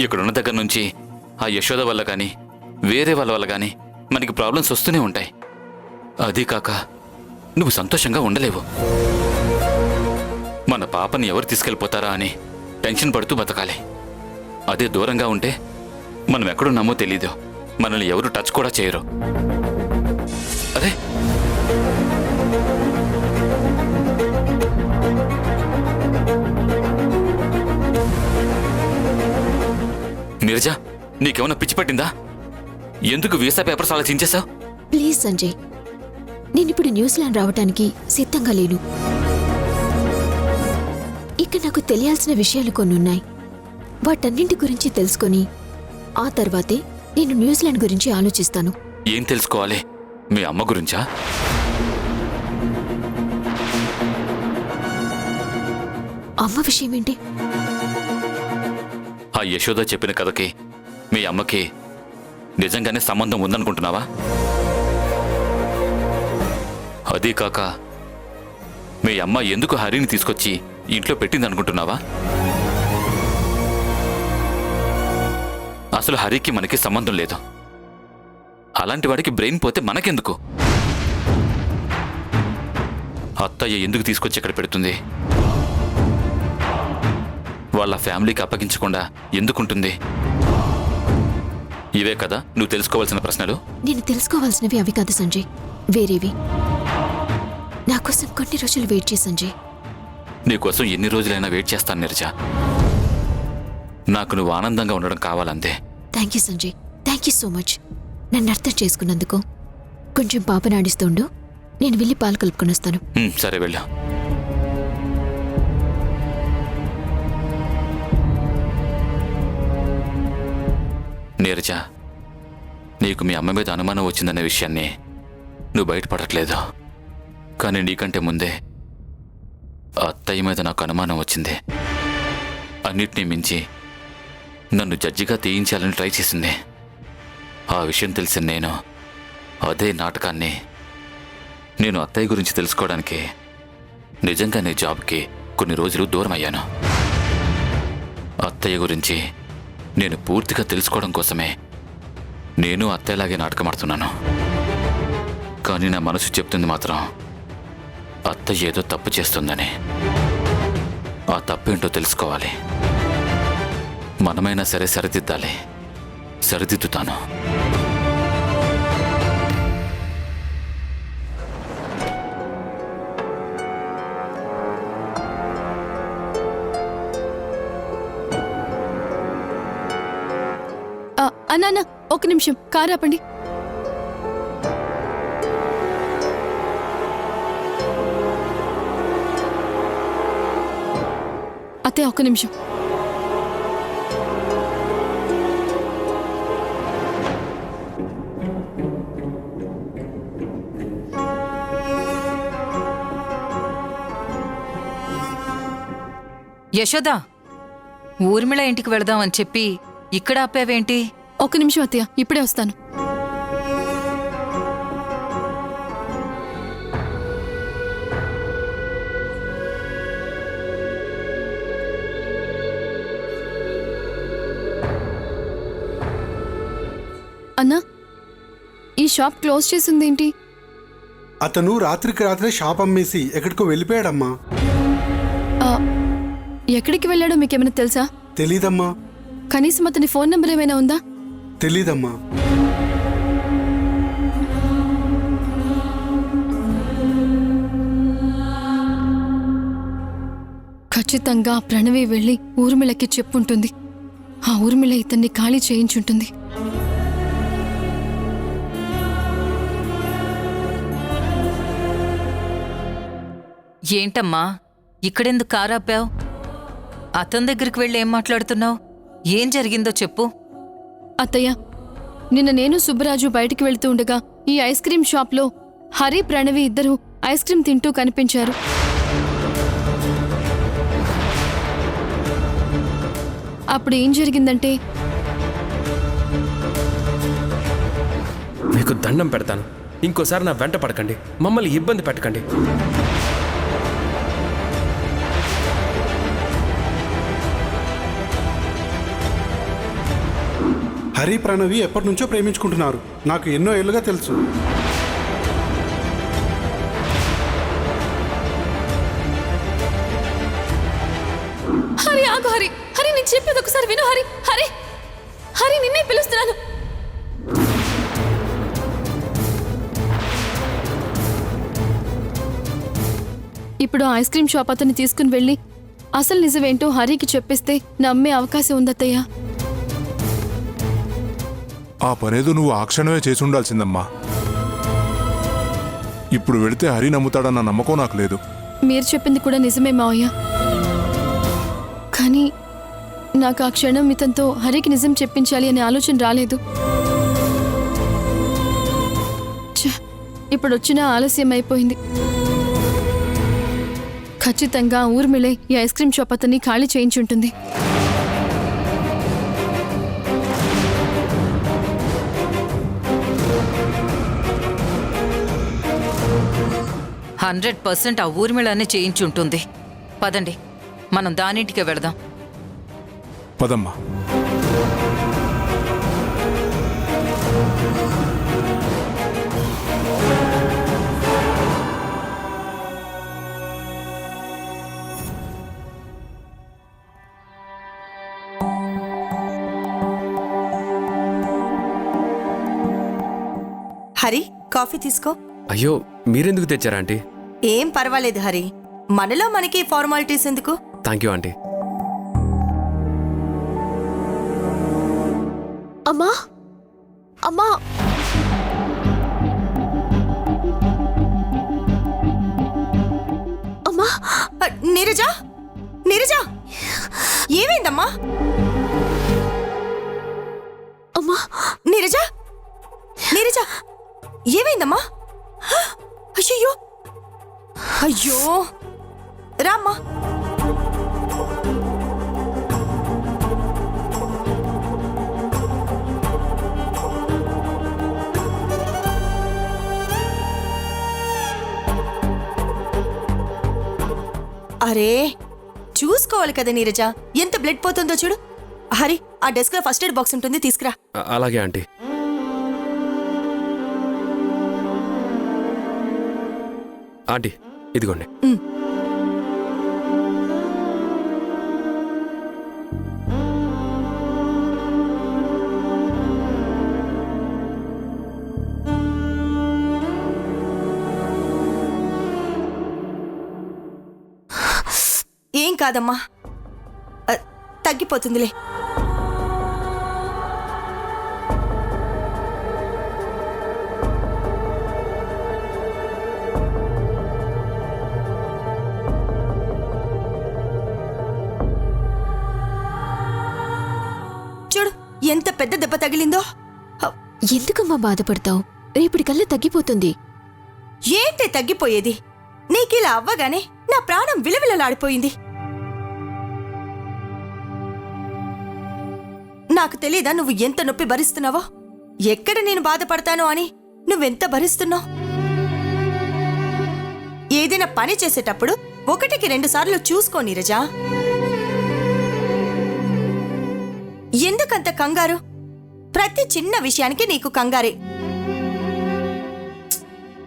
ఇక్కడున్న దగ్గర నుంచి ఆ యశోద వల్ల కానీ వేరే వాళ్ళ వల్ల కానీ మనకి ప్రాబ్లమ్స్ వస్తూనే ఉంటాయి. అదీ కాక నువ్వు సంతోషంగా ఉండలేవు. మన పాపని ఎవరు తీసుకెళ్ళిపోతారా అని టెన్షన్ పడుతూ బతకాలి. అదే దూరంగా ఉంటే మనం ఎక్కడున్నామో తెలీదు, మనల్ని ఎవరు టచ్ కూడా చేయరు. అదే నీరజ, నీకేమన్నా పిచ్చి పట్టిందా? ఎందుకు వీసా పేపర్స్ అలా చించేశావు? ప్లీజ్ సంజయ్, నేనిప్పుడు న్యూజిలాండ్ రావటానికి సిద్ధంగా లేను. ఇక నాకు తెలియాల్సిన విషయాలు కొన్నున్నాయి. వాటన్నింటి గురించి తెలుసుకొని ఆ తర్వాతే నేను న్యూజిలాండ్ గురించి ఆలోచిస్తాను. ఏం తెలుసుకోవాలి? మీ అమ్మ గురించా? అమ్మ విషయం ఏంటి? ఆ యశోద చెప్పిన కథకి మీ అమ్మకి నిజంగానే సంబంధం ఉందనుకుంటున్నావా? అదీ కాక మీ అమ్మ ఎందుకు హరిని తీసుకొచ్చి ఇంట్లో పెట్టిందనుకుంటున్నావా? అసలు హరికి మనకి సంబంధం లేదు. అలాంటి వాడికి బ్రెయిన్ పోతే మనకెందుకు? అత్తయ్య ఎందుకు తీసుకొచ్చి ఇక్కడ పెడుతుంది? వాళ్ళ ఫ్యామిలీకి అప్పగించకుండా ఎందుకుంటుంది? ఇవే కదా నువ్వు తెలుసుకోవాల్సిన ప్రశ్నలు. నేను తెలుసుకోవాల్సినవి అవి కాదు సంజయ్, వేరేవి. నా కోసం కొన్ని రోజులు వెయిట్ చేయి సంజయ్. నీకోసం ఎన్ని రోజులైనా వెయిట్ చేస్తాను నీరజ. నాకు నువ్వు ఆనందంగా ఉండడం కావాలంతే. Thank you Sanjay, thank you so much. నన్ను అర్థం చేసుకున్నందుకు. కొంచెం పాపను ఆడిస్తుండు, నేను వెళ్ళి పాలు కలుపుకొని వస్తాను. సరే వెళ్ళు. నీరజ, నీకు మీ అమ్మ మీద అనుమానం వచ్చిందనే విషయాన్ని నువ్వు బయటపడట్లేదు. కానీ నీకంటే ముందే అత్తయ్య మీద నాకు అనుమానం వచ్చింది. అన్నిటినీ మించి నన్ను జడ్జిగా తీయించాలని ట్రై చేసింది. ఆ విషయం తెలిసిన నేను అదే నాటకాన్ని నేను అత్తయ్య గురించి తెలుసుకోవడానికి నిజంగానే జాబ్కి కొన్ని రోజులు దూరం అయ్యాను. అత్తయ్య గురించి నేను పూర్తిగా తెలుసుకోవడం కోసమే నేను అత్తయ్యలాగే నాటకం ఆడుతున్నాను. కానీ నా మనసు చెప్తుంది మాత్రం అత్తయ్య ఏదో తప్పు చేస్తుందని. ఆ తప్పేంటో తెలుసుకోవాలి. మనమైనా సరే సరిదిద్దాలి. సరిదిద్దుతాను. అన్నా, ఒక నిమిషం, కారు ఆపండి. అతే ఒక్క నిమిషం. యశోదా, ఊర్మిళ ఇంటికి వెళదామని చెప్పి ఇక్కడ ఆపావేంటి? ఒక్క నిమిషం అత్తయ్య, ఇప్పుడే వస్తాను. అన్నా, ఈ షాప్ క్లోజ్ చేసిందేంటి? అతను రాత్రికి రాత్రే షాప్ అమ్మేసి ఎక్కడికో వెళ్ళిపోయాడమ్మా. ఎక్కడికి వెళ్ళాడో మీకేమైనా తెలుసా? తెలీదమ్మా. కనీసం అతని ఫోన్ నెంబర్ ఏమైనా ఉందా? తెలీదమ్మా. ఖచ్చితంగా ప్రణవి వెళ్ళి ఊర్మిళకి చెప్పుంటుంది. ఆ ఊర్మిళ ఇతన్ని ఖాళీ చేయించుంటుంది. ఏంటమ్మా, ఇక్కడెందుకు కారాపావు? అతని దగ్గరికి వెళ్ళి ఏం మాట్లాడుతున్నావు? ఏం జరిగిందో చెప్పు. అత్తయ్య, నిన్న నేను సుబ్బరాజు బయటికి వెళ్తూ ఉండగా ఈ ఐస్ క్రీం షాప్లో హరి, ప్రణవి ఇద్దరు ఐస్ క్రీం తింటూ కనిపించారు. అప్పుడు ఏం జరిగిందంటే, మీకు దండం పెడతాను, ఇంకోసారి నా వెంట పడకండి, మమ్మల్ని ఇబ్బంది పెట్టకండి. హరి ప్రణవి ఎప్పటి నుంచో ప్రేమించుకుంటున్నారు. నాకు ఎన్నో ఏళ్ళుగా తెలుసు. హరి ఆగు హరి, హరి నేను చెప్పేది ఒకసారి విను హరి. హరి హరి నిన్నే పిలుస్తున్నాను. ఇప్పుడు ఐస్ క్రీమ్ షాప్ అతన్ని తీసుకుని వెళ్ళి అసలు నిజమేంటో హరికి చెప్పేస్తే నమ్మే అవకాశం ఉందత్తయ్య. ఆ పనేదో నువ్వు ఆ క్షణమే చేసి ఉండాల్సిందమ్మా. ఇప్పుడు వెళితే హరి నమ్ముతాడన్న నమ్మకం నాకు లేదు. మీరు చెప్పింది కూడా నిజమే మావయ్య, కానీ నాకు ఆ క్షణం ఇతనితో హరికి నిజం చెప్పించాలి అనే ఆలోచన రాలేదు. ఇప్పుడు వచ్చిన ఆలస్యం అయిపోయింది. ఖచ్చితంగా ఊర్మిళే ఈ ఐస్ క్రీమ్ షాప్ అతన్ని ఖాళీ చేయించుంటుంది. హండ్రెడ్ % ఆ ఊర్మిళనే చేయించుంటుంది. పదండి, మనం దానింటికే వెళదాం. పదమ్మా. హరి, కాఫీ తీసుకో. అయ్యో, మీరెందుకు తెచ్చారా ఆంటీ? ఏం పర్వాలేదు హరి, మనలో మనకి ఫార్మాలిటీస్ ఎందుకు. Thank you aunty. అమ్మా అమ్మా అమ్మా నీరజ, నీరజ, ఏమైందమ్మా? అమ్మా నీరజ, నీరజ, ఏమైందమ్మా? అయ్యో అయ్యో, రామ్మా. అరే, చూసుకోవాలి కదా నీరజ, ఎంత బ్లడ్ పోతుందో చూడు. హరి, ఆ డెస్క్ లో ఫస్ట్ ఎయిడ్ బాక్స్ ఉంటుంది, తీసుకురా. అలాగే ఆంటీ. ఆంటీ, ఇదిగోండి. ఏం కాదమ్మా, తగ్గిపోతుందిలే. చూడు, ఎంత పెద్ద దెబ్బ తగిలిందో. ఎందుకమ్మా బాధపడతావు? రేపటికల్లా తగ్గిపోతుంది. ఏంటి తగ్గిపోయేది? నీకిలా అవ్వగానే నా ప్రాణం విలవిలలాడిపోయింది. నాకు తెలీదా నువ్వు ఎంత నొప్పి భరిస్తున్నావో? ఎక్కడ నేను బాధపడతానో అని నువ్వెంత భరిస్తున్నావు? ఏదైనా పని చేసేటప్పుడు 1కి 2 సార్లు చూసుకో నీరజా. ఎందుకంత కంగారు? ప్రతి చిన్న విషయానికి నీకు కంగారే.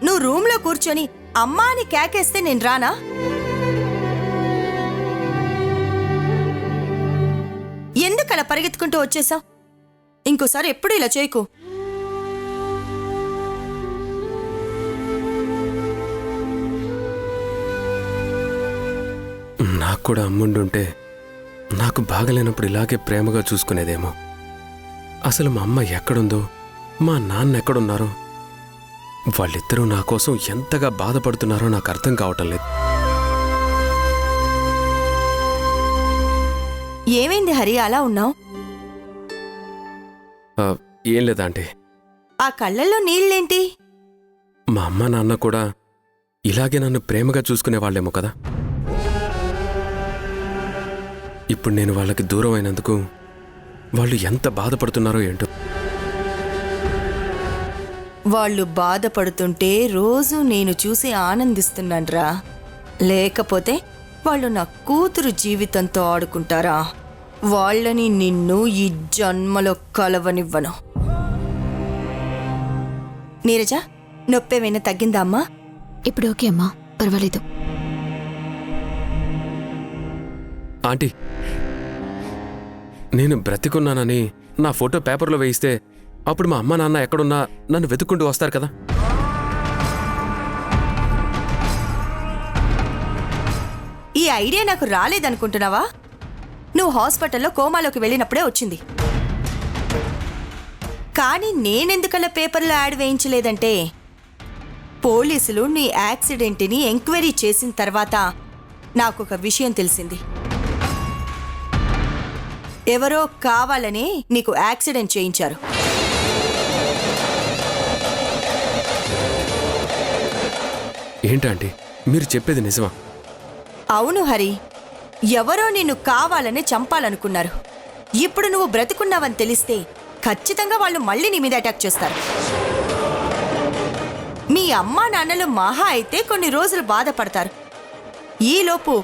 నువ్వు రూమ్లో కూర్చొని అమ్మా అని కేకేస్తే నేను రానా? ఎందుకలా పరిగెత్తుకుంటూ వచ్చేసావు? ఇంకోసారి ఎప్పుడు ఇలా చేయకు. నాకు కూడా అమ్ముండుంటే నాకు బాగలేనప్పుడు ఇలాగే ప్రేమగా చూసుకునేదేమో. అసలు మా అమ్మ ఎక్కడుందో, మా నాన్న ఎక్కడున్నారో, వాళ్ళిద్దరూ నా కోసం ఎంతగా బాధపడుతున్నారో నాకు అర్థం కావటం లేదు. ఏమైంది హరి, అలా ఉన్నావు? ఏం లేదా ఆంటీ, ఆ కళ్ళల్లో నీళ్ళేంటి? మా అమ్మ నాన్న కూడా ఇలాగే నన్ను ప్రేమగా చూసుకునేవాళ్ళేమో కదా. ఇప్పుడు నేను వాళ్ళకి దూరం అయినందుకు వాళ్ళు ఎంత బాధపడుతున్నారో ఏంటో. వాళ్ళు బాధపడుతుంటే రోజు నేను చూసి ఆనందిస్తున్నాన్రా. లేకపోతే వాళ్ళు నా కూతురు జీవితంతో ఆడుకుంటారా? వాళ్ళని నిన్ను ఈ జన్మలో కలవనివ్వను. నీరజ, నొప్పేమైనా తగ్గిందా అమ్మా? ఇప్పుడు ఓకే అమ్మా, పర్వాలేదు. ఆంటీ, నేను బ్రతికున్నానని నా ఫోటో పేపర్లో వేయిస్తే అప్పుడు మా అమ్మ నాన్న ఎక్కడున్నా నన్ను వెతుక్కుంటూ వస్తారు కదా. ఈ ఐడియా నాకు రాలేదనుకుంటున్నావా? నువ్వు హాస్పిటల్లో కోమాలోకి వెళ్ళినప్పుడే వచ్చింది. కానీ నేనెందుకలా పేపర్లో యాడ్ వేయించలేదంటే, పోలీసులు నీ యాక్సిడెంట్ని ఎంక్వైరీ చేసిన తర్వాత నాకొక విషయం తెలిసింది. ఎవరో కావాలని నీకు యాక్సిడెంట్ చేయించారు. ఏంటంటే మీరు చెప్పేది నిజమా? అవును హరి, ఎవరో నిన్ను కావాలని చంపాలనుకున్నారు. ఇప్పుడు నువ్వు బ్రతికున్నావని తెలిస్తే ఖచ్చితంగా వాళ్ళు మళ్ళీ నీ మీద అటాక్ చేస్తారు. మీ అమ్మా నాన్నలు మహా అయితే కొన్ని రోజులు బాధపడతారు. ఈలోపు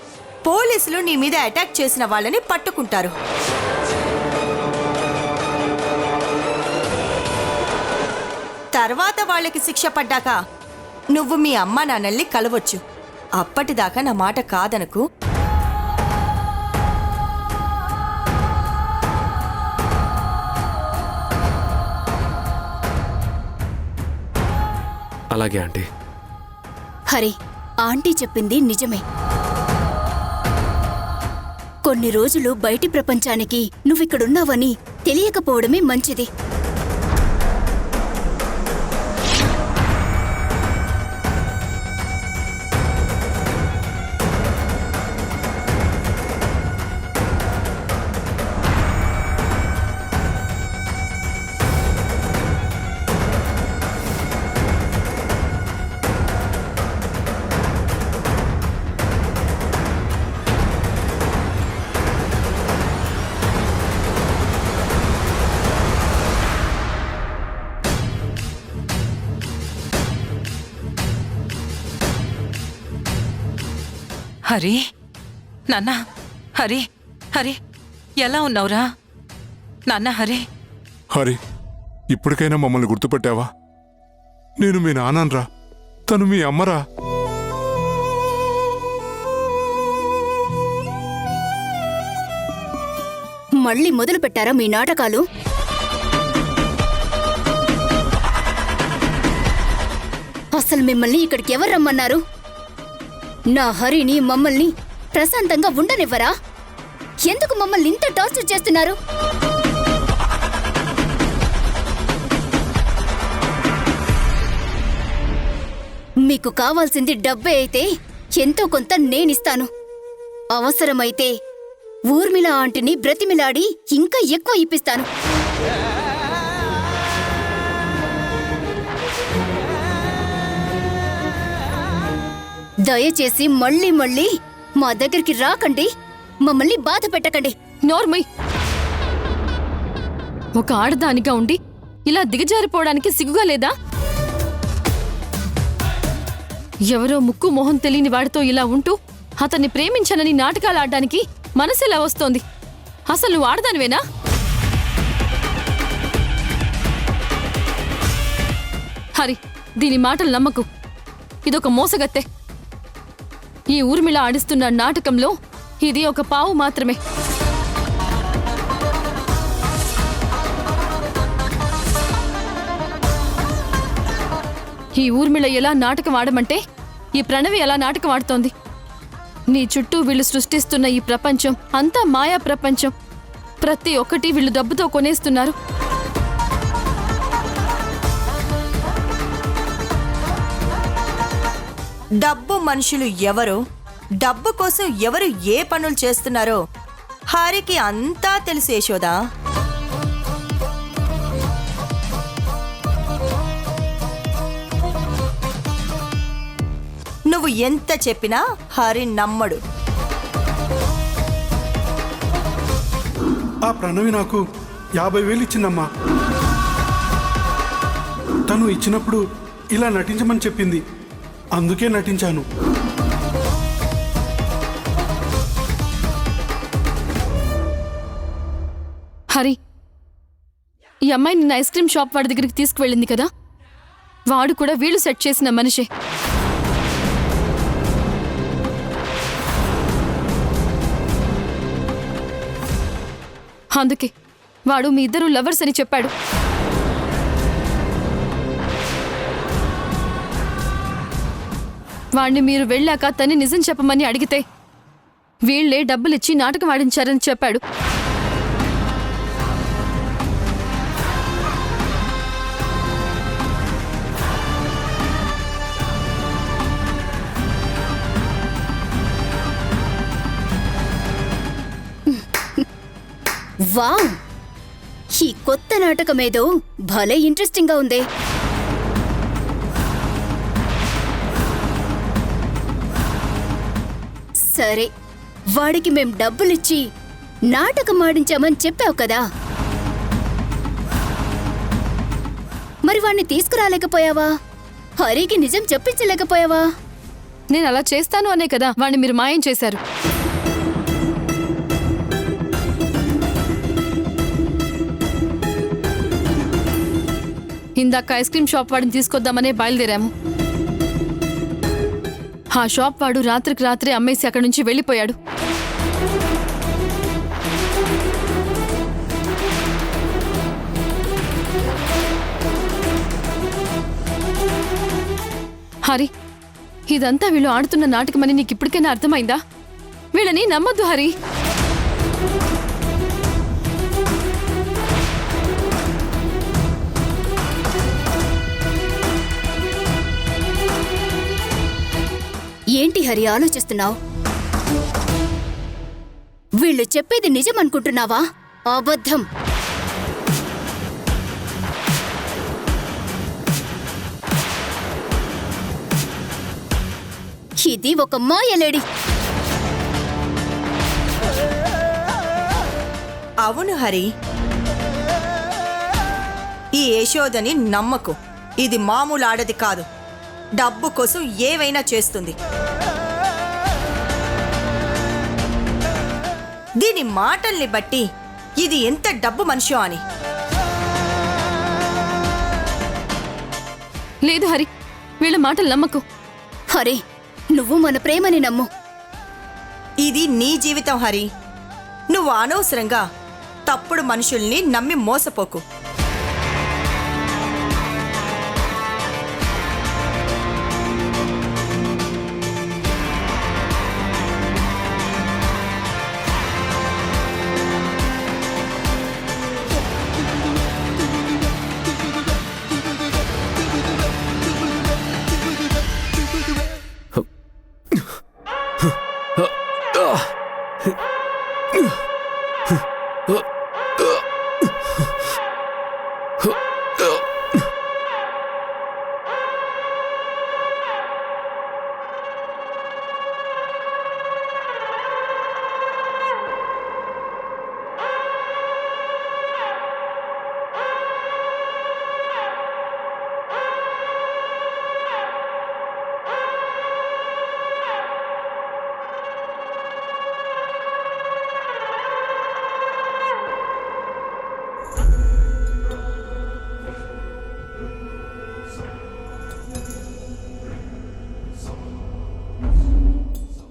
పోలీసులు నీ మీద అటాక్ చేసిన వాళ్ళని పట్టుకుంటారు. తర్వాత వాళ్ళకి శిక్ష పడ్డాక నువ్వు మీ అమ్మా నాన్నల్ని కలవచ్చు. అప్పటిదాకా నా మాట కాదనకు. అలాగే ఆంటీ. హరి, ఆంటీ చెప్పింది నిజమే. కొన్ని రోజులు బయటి ప్రపంచానికి నువ్విక్కడున్నావని తెలియకపోవడమే మంచిది. హరి, నాన్న, హరి, హరి, ఎలా ఉన్నావురా నాన్న? హరి, హరి, ఇప్పటికైనా మమ్మల్ని గుర్తుపట్టావా? నేను మీ నాన్నరా, తను మీ అమ్మరా. మళ్ళీ మొదలు పెట్టారా మీ నాటకాలు? అసలు మిమ్మల్ని ఇక్కడికి ఎవరు రమ్మన్నారు? నా హరిని, మమ్మల్ని ప్రశాంతంగా ఉండనివ్వరా? ఎందుకు మమ్మల్ని ఇంత టార్చర్ చేస్తున్నారు? మీకు కావాల్సింది డబ్బే అయితే ఎంతో కొంత నేనిస్తాను. అవసరమైతే ఊర్మిళ ఆంటీని బ్రతిమిలాడి ఇంకా ఎక్కువ ఇప్పిస్తాను. దయచేసి మళ్ళీ మళ్ళీ మా దగ్గరికి రాకండి, మమ్మల్ని బాధ పెట్టకండి. నోర్మై, ఒక ఆడదానిగా ఉండి ఇలా దిగజారిపోవడానికి సిగ్గుగా లేదా? ఎవరో ముక్కు మొహం తెలియని వాడితో ఇలా ఉంటూ అతన్ని ప్రేమించనని నాటకాలు ఆడడానికి మనసెలా వస్తోంది? అసలు నువ్వు ఆడదానివేనా? హరి, దీని మాటలు నమ్మకు. ఇదొక మోసగత్తె. ఈ ఊర్మిళ ఆడిస్తున్న నాటకంలో ఇది ఒక పావు మాత్రమే. ఈ ఊర్మిళ ఎలా నాటకం ఆడమంటే ఈ ప్రణవి ఎలా నాటకం ఆడుతోంది. నీ చుట్టూ వీళ్ళు సృష్టిస్తున్న ఈ ప్రపంచం అంతా మాయా ప్రపంచం. ప్రతి ఒక్కటి వీళ్ళు డబ్బుతో కొనేస్తున్నారు. డబ్బు మనుషులు ఎవరో, డబ్బు కోసం ఎవరు ఏ పనులు చేస్తున్నారో హరికి అంతా తెలుసు యశోదా. నువ్వు ఎంత చెప్పినా హరి నమ్మడు. ఆ ప్రణవి నాకు 50,000 ఇచ్చిందమ్మా. తను ఇచ్చినప్పుడు ఇలా నటించమని చెప్పింది, అందుకే నటించాను. హరి, ఈ అమ్మాయి నిన్న ఐస్ క్రీమ్ షాప్ వాడి దగ్గరికి తీసుకువెళ్ళింది కదా, వాడు కూడా వీళ్ళు సెట్ చేసిన మనిషే. అందుకే వాడు మీ ఇద్దరు లవర్స్ అని చెప్పాడు. వాణ్ణి మీరు వెళ్ళాక తన్ని నిజం చెప్పమని అడిగితే వీళ్లే డబ్బులిచ్చి నాటకం ఆడించారని చెప్పాడు. వావ్, ఈ కొత్త నాటకమేదో భలే ఇంట్రెస్టింగ్ గా ఉంది. సరే, వాడికి మేం డబ్బులిచ్చి నాటకం ఆడించామని చెప్పావు కదా, మరి వాణ్ణి తీసుకురాలేకపోయావా? హరికి నిజం చెప్పించలేకపోయావా? నేను అలా చేస్తాను అనే కదా వాణ్ణి మీరు మాయం చేశారు. ఇందాక ఐస్ క్రీమ్ షాప్ వాడిని తీసుకొద్దామనే బయలుదేరాము. ఆ షాప్ వాడు రాత్రికి రాత్రే అమ్మేసి అక్కడి నుంచి వెళ్ళిపోయాడు. హరి, ఇదంతా వీళ్ళు ఆడుతున్న నాటకమని నీకు ఇప్పటికైనా అర్థమైందా? వీళ్ళని నమ్మొద్దు హరి. ఏంటి హరి ఆలోచిస్తున్నావు? వీళ్ళు చెప్పేది నిజం అనుకుంటున్నావా? అబద్ధం. ఇది ఒక మాయలేడి. అవును హరి, ఈ యశోదని నమ్మకు. ఇది మామూలు ఆడది కాదు. డబ్బు కోసం ఏవైనా చేస్తుంది. దీని మాటల్ని బట్టి ఇది ఎంత డబ్బు మనిషో అని. లేదు హరి, వీళ్ళ మాటలు నమ్మకు. హరి, నువ్వు మన ప్రేమని నమ్ము. ఇది నీ జీవితం హరి. నువ్వు అనవసరంగా తప్పుడు మనుషుల్ని నమ్మి మోసపోకు.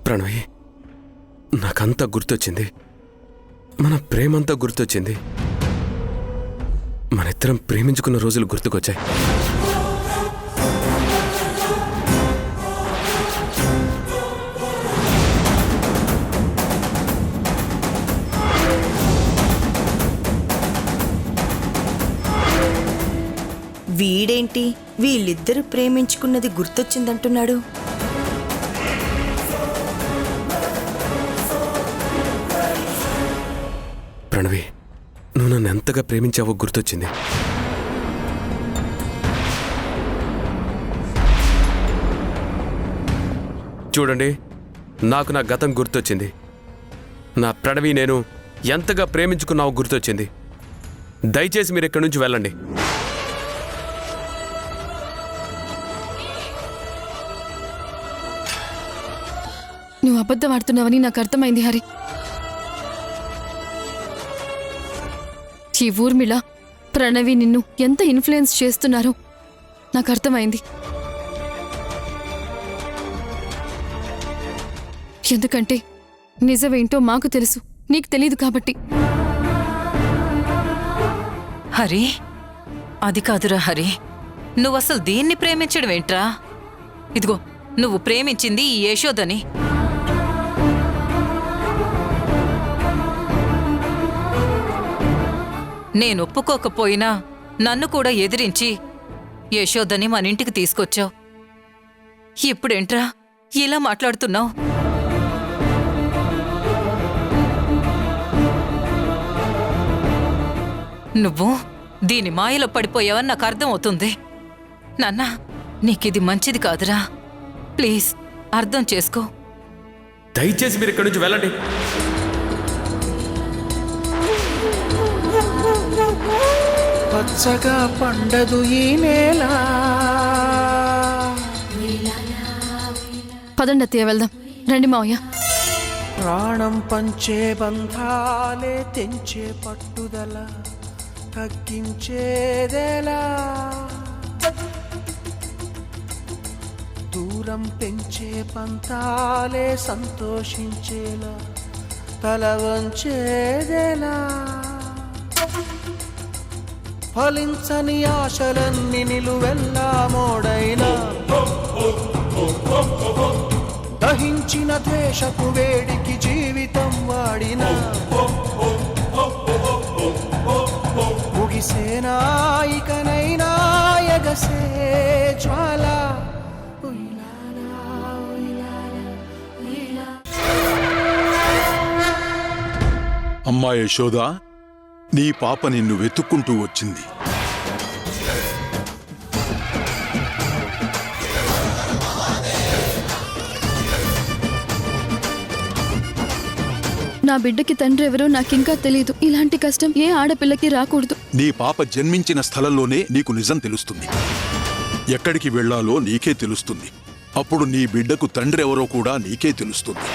ప్రణవి, నాకంతా గుర్తొచ్చింది. మన ప్రేమంతా గుర్తొచ్చింది. మనిద్దరం ప్రేమించుకున్న రోజులు గుర్తుకొచ్చాయి. వీడేంటి వీళ్ళిద్దరూ ప్రేమించుకున్నది గుర్తొచ్చిందంటున్నాడు? ప్రణవి, నువ్వు నన్ను ఎంతగా ప్రేమించావో గుర్తొచ్చింది. చూడండి, నాకు నా గతం గుర్తొచ్చింది. నా ప్రణవి నేను ఎంతగా ప్రేమించుకున్నావో గుర్తొచ్చింది. దయచేసి మీరు ఇక్కడి నుంచి వెళ్ళండి. నువ్వు అబద్ధం ఆడుతున్నావని నాకు అర్థమైంది హరి. ఈ ఊర్మిళ ప్రణవి నిన్ను ఎంత ఇన్ఫ్లుయెన్స్ చేస్తున్నారో నాకు అర్థమైంది. ఎందుకంటే నిజమేంటో మాకు తెలుసు, నీకు తెలీదు కాబట్టి. హరి, అది కాదురా హరి, నువ్వసలు దీన్ని ప్రేమించడం ఏంట్రా? ఇదిగో, నువ్వు ప్రేమించింది ఈ యశోదని. నేను ఒప్పుకోకపోయినా నన్ను కూడా ఎదిరించి యశోదని మన ఇంటికి తీసుకొచ్చావు. ఇప్పుడేంట్రా ఇలా మాట్లాడుతున్నావు? నువ్వు దీని మాయలో పడిపోయావని నాకు అర్థమవుతుంది. నాన్న, నీకిది మంచిది కాదురా. ప్లీజ్ అర్థం చేసుకో. దయచేసి మీరు ఇక్కడి నుంచి వెళ్ళండి. పచ్చగా పండదు ఈ నేల. పదండి అత్తయ్య, వెళ్దాం. రండి మావయ్య. ప్రాణం పంచే బంధాలే తెంచే పట్టుదల తగ్గించేదేలా. దూరం పెంచే పంతాలే సంతోషించేలా తల వంచేదేలా. ఫలించని ఆశలన్నీ నిలువెల్లా మోడైనా, దహించిన ద్వేషపు వేడికి జీవితం వాడిన, ముగిసేనా ఇకనైనా ఎగసే జ్వాల. అమ్మా యశోద, నీ పాప నిన్ను వెతుక్కుంటూ వచ్చింది. నా బిడ్డకి తండ్రి ఎవరో నాకింకా తెలియదు. ఇలాంటి కష్టం ఏ ఆడపిల్లకి రాకూడదు. నీ పాప జన్మించిన స్థలంలోనే నీకు నిజం తెలుస్తుంది. ఎక్కడికి వెళ్లాలో నీకే తెలుస్తుంది. అప్పుడు నీ బిడ్డకు తండ్రి ఎవరో కూడా నీకే తెలుస్తుంది.